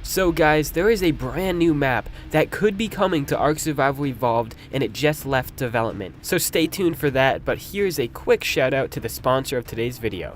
So guys, there is a brand new map that could be coming to Ark Survival Evolved, and it just left development. So stay tuned for that, but here's a quick shout out to the sponsor of today's video.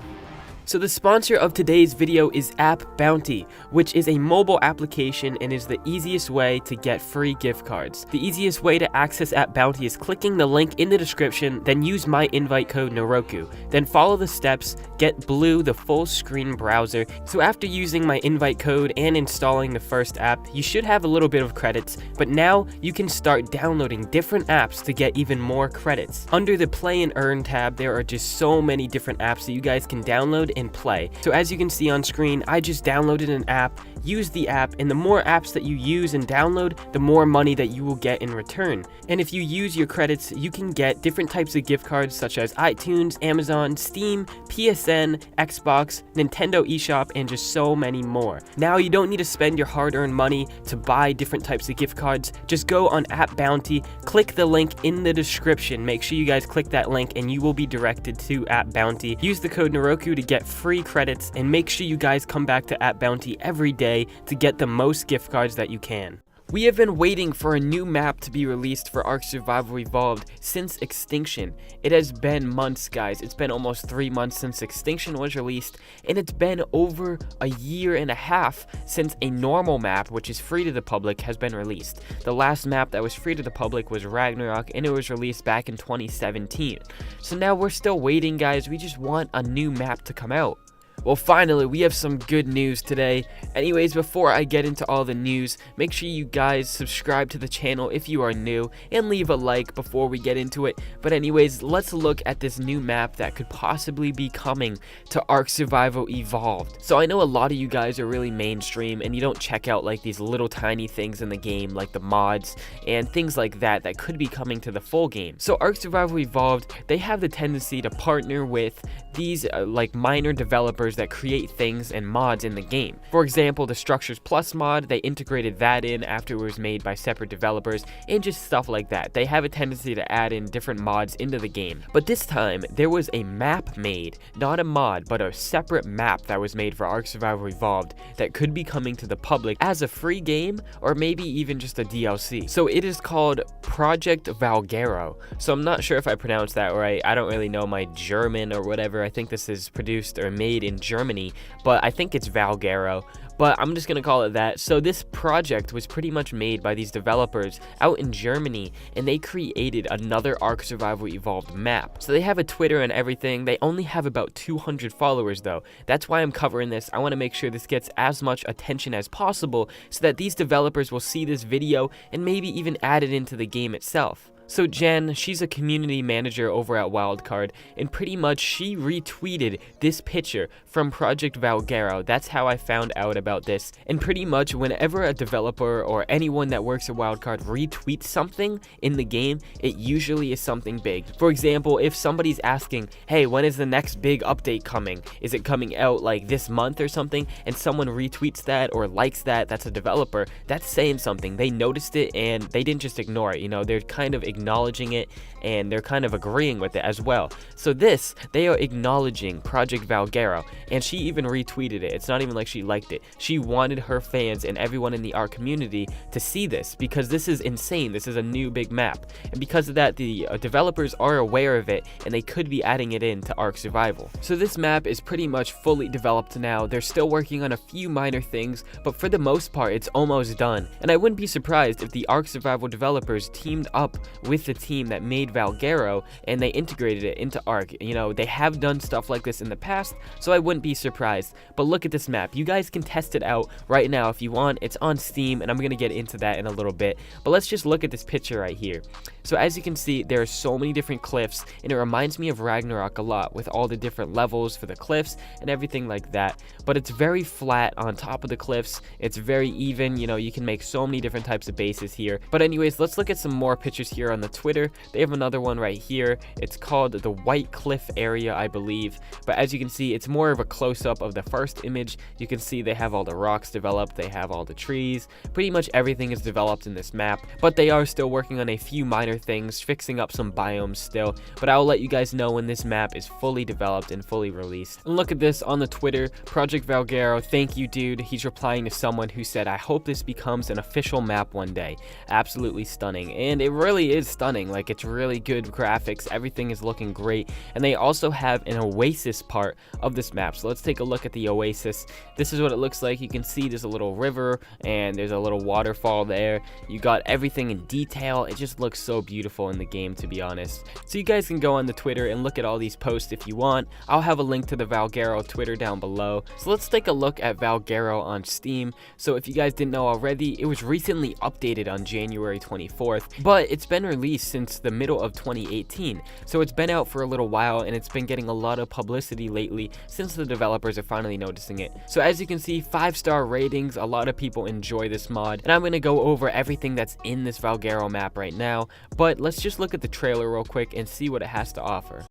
So the sponsor of today's video is App Bounty, which is a mobile application and is the easiest way to get free gift cards. The easiest way to access App Bounty is clicking the link in the description, then use my invite code Noroku. Then follow the steps, get Blue, the full screen browser. So after using my invite code and installing the first app, you should have a little bit of credits, but now you can start downloading different apps to get even more credits. Under the Play and Earn tab, there are just so many different apps that you guys can download and play. So as you can see on screen, I just downloaded an app, used the app, and the more apps that you use and download, the more money that you will get in return. And if you use your credits, you can get different types of gift cards such as iTunes, Amazon, Steam, PSN, Xbox, Nintendo eShop, and just so many more. Now you don't need to spend your hard-earned money to buy different types of gift cards. Just go on App Bounty, click the link in the description. Make sure you guys click that link and you will be directed to App Bounty. Use the code Noroku to get free credits, and make sure you guys come back to App Bounty every day to get the most gift cards that you can. We have been waiting for a new map to be released for Ark Survival Evolved since Extinction. It has been months, guys. It's been almost 3 months since Extinction was released, and it's been over a year and a half since a normal map, which is free to the public, has been released. The last map that was free to the public was Ragnarok, and it was released back in 2017. So now we're still waiting, guys. We just want a new map to come out. Well, finally, we have some good news today. Anyways, before I get into all the news, make sure you guys subscribe to the channel if you are new, and leave a like before we get into it. But anyways, let's look at this new map that could possibly be coming to Ark Survival Evolved. So I know a lot of you guys are really mainstream, and you don't check out like these little tiny things in the game, like the mods and things like that that could be coming to the full game. So Ark Survival Evolved, they have the tendency to partner with these like minor developers that create things and mods in the game. For example, the Structures Plus mod, they integrated that in after it was made by separate developers, and just stuff like that. They have a tendency to add in different mods into the game. But this time, there was a map made, not a mod, but a separate map that was made for Ark Survival Evolved that could be coming to the public as a free game, or maybe even just a DLC. So it is called Project Valguero. So I'm not sure if I pronounced that right. I don't really know my German or whatever. I think this is produced or made in Germany, but I think it's Valguero, but I'm just gonna call it that. So this project was pretty much made by these developers out in Germany, and they created another Ark Survival Evolved map. So they have a Twitter and everything. They only have about 200 followers though. That's why I'm covering this. I want to make sure this gets as much attention as possible so that these developers will see this video and maybe even add it into the game itself. So Jen, she's a community manager over at Wildcard, and pretty much she retweeted this picture from Project Valguero. That's how I found out about this. And pretty much whenever a developer or anyone that works at Wildcard retweets something in the game, it usually is something big. For example, if somebody's asking, hey, when is the next big update coming? Is it coming out like this month or something? And someone retweets that or likes that, that's a developer, that's saying something. They noticed it and they didn't just ignore it, you know, they're kind of acknowledging it, and they're kind of agreeing with it as well. So this, they are acknowledging Project Valguero, and she even retweeted it. It's not even like she liked it. She wanted her fans and everyone in the Ark community to see this, because this is insane. This is a new big map, and because of that, the developers are aware of it, and they could be adding it into Ark Survival. So this map is pretty much fully developed now. They're still working on a few minor things, but for the most part, it's almost done. And I wouldn't be surprised if the Ark Survival developers teamed up with the team that made Valguero and they integrated it into Ark. You know, they have done stuff like this in the past, so I wouldn't be surprised. But look at this map. You guys can test it out right now if you want. It's on Steam, and I'm gonna get into that in a little bit. But let's just look at this picture right here. So as you can see, there are so many different cliffs, and it reminds me of Ragnarok a lot with all the different levels for the cliffs and everything like that. But it's very flat on top of the cliffs. It's very even. You know, you can make so many different types of bases here. But anyways, let's look at some more pictures here on the Twitter. They have another one right here. It's called the White Cliff area, I believe. But as you can see, it's more of a close-up of the first image. You can see they have all the rocks developed, they have all the trees. Pretty much everything is developed in this map, but they are still working on a few minor things, fixing up some biomes still. But I will let you guys know when this map is fully developed and fully released. And look at this on the Twitter. Project Valguero, thank you, dude. He's replying to someone who said, I hope this becomes an official map one day. Absolutely stunning. And it really is stunning. Like, it's really good graphics. Everything is looking great. And they also have an oasis part of this map. So let's take a look at the oasis. This is what it looks like. You can see there's a little river and there's a little waterfall there. You got everything in detail. It just looks so beautiful in the game, to be honest. So you guys can go on the Twitter and look at all these posts if you want. I'll have a link to the Valguero Twitter down below. So let's take a look at Valguero on Steam. So if you guys didn't know already, it was recently updated on January 24th, but it's been released since the middle of 2018. So it's been out for a little while and it's been getting a lot of publicity lately since the developers are finally noticing it. So as you can see, 5-star ratings, a lot of people enjoy this mod, and I'm going to go over everything that's in this Valguero map right now, but let's just look at the trailer real quick and see what it has to offer.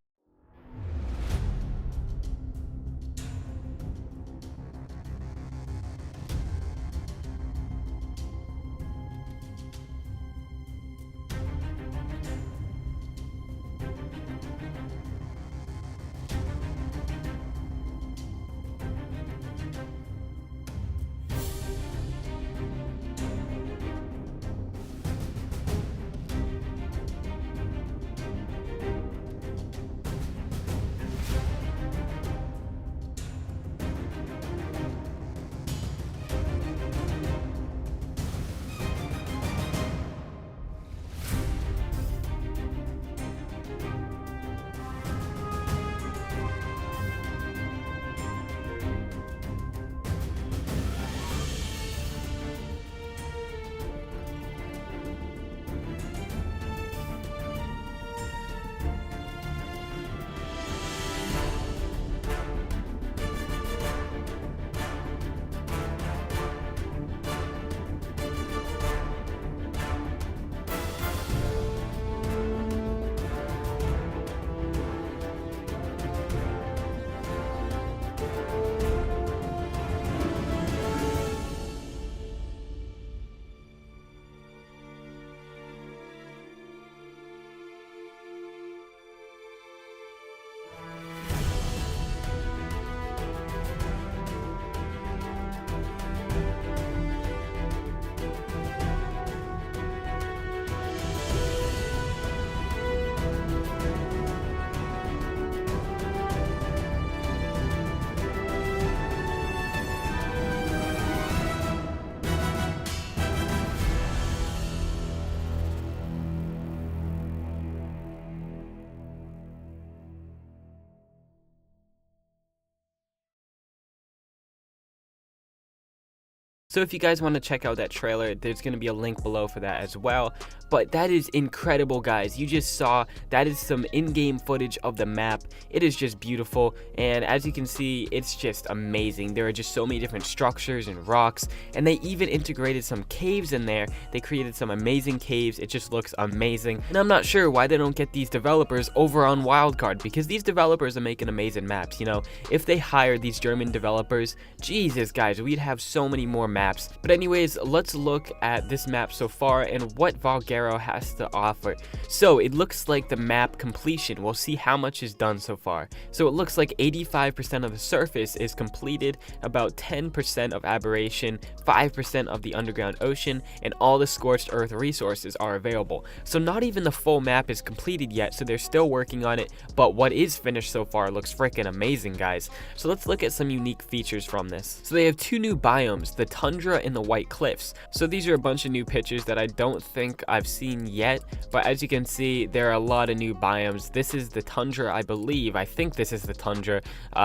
So if you guys want to check out that trailer, there's going to be a link below for that as well. But that is incredible, guys. You just saw, that is some in-game footage of the map. It is just beautiful, and as you can see, it's just amazing. There are just so many different structures and rocks, and they even integrated some caves in there. They created some amazing caves. It just looks amazing, and I'm not sure why they don't get these developers over on Wildcard, because these developers are making amazing maps. You know, if they hired these German developers, Jesus, guys, we'd have so many more maps. But anyways, let's look at this map so far and what Valguero has to offer. So it looks like the map completion, we'll see how much is done so far. So it looks like 85% of the surface is completed, about 10% of aberration, 5% of the underground ocean, and all the scorched earth resources are available. So not even the full map is completed yet, so they're still working on it, but what is finished so far looks freaking amazing, guys. So let's look at some unique features from this. So they have two new biomes, the tundra and the white cliffs. So these are a bunch of new pictures that I don't think I've seen yet, but as you can see, there are a lot of new biomes. This is the tundra, I believe. I think this is the tundra.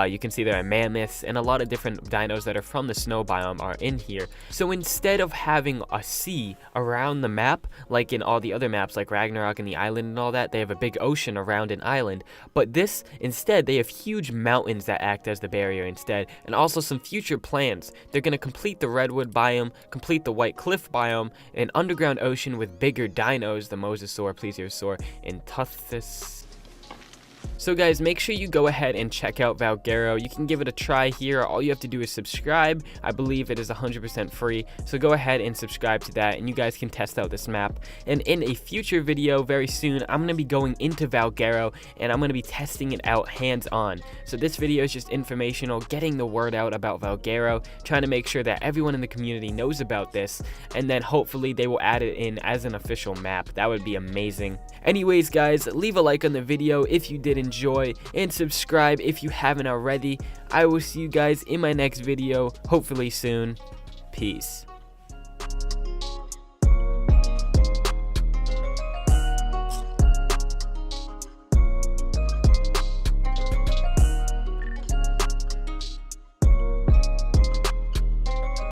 You can see there are mammoths and a lot of different dinos that are from the snow biome are in here. So instead of having a sea around the map, like in all the other maps like Ragnarok and the island and all that, they have a big ocean around an island. But this, instead, they have huge mountains that act as the barrier instead, and also some future plans. They're going to complete the redwood hardwood biome, complete the white cliff biome, an underground ocean with bigger dinos, the mosasaur, plesiosaur, and tuthus. So guys, make sure you go ahead and check out Valguero. You can give it a try here. All you have to do is subscribe. I believe it is 100% free. So go ahead and subscribe to that, and you guys can test out this map. And in a future video very soon, I'm going to be going into Valguero, and I'm going to be testing it out hands-on. So this video is just informational, getting the word out about Valguero, trying to make sure that everyone in the community knows about this, and then hopefully they will add it in as an official map. That would be amazing. Anyways guys, leave a like on the video if you did enjoy, and subscribe if you haven't already. I will see you guys in my next video, hopefully soon. Peace.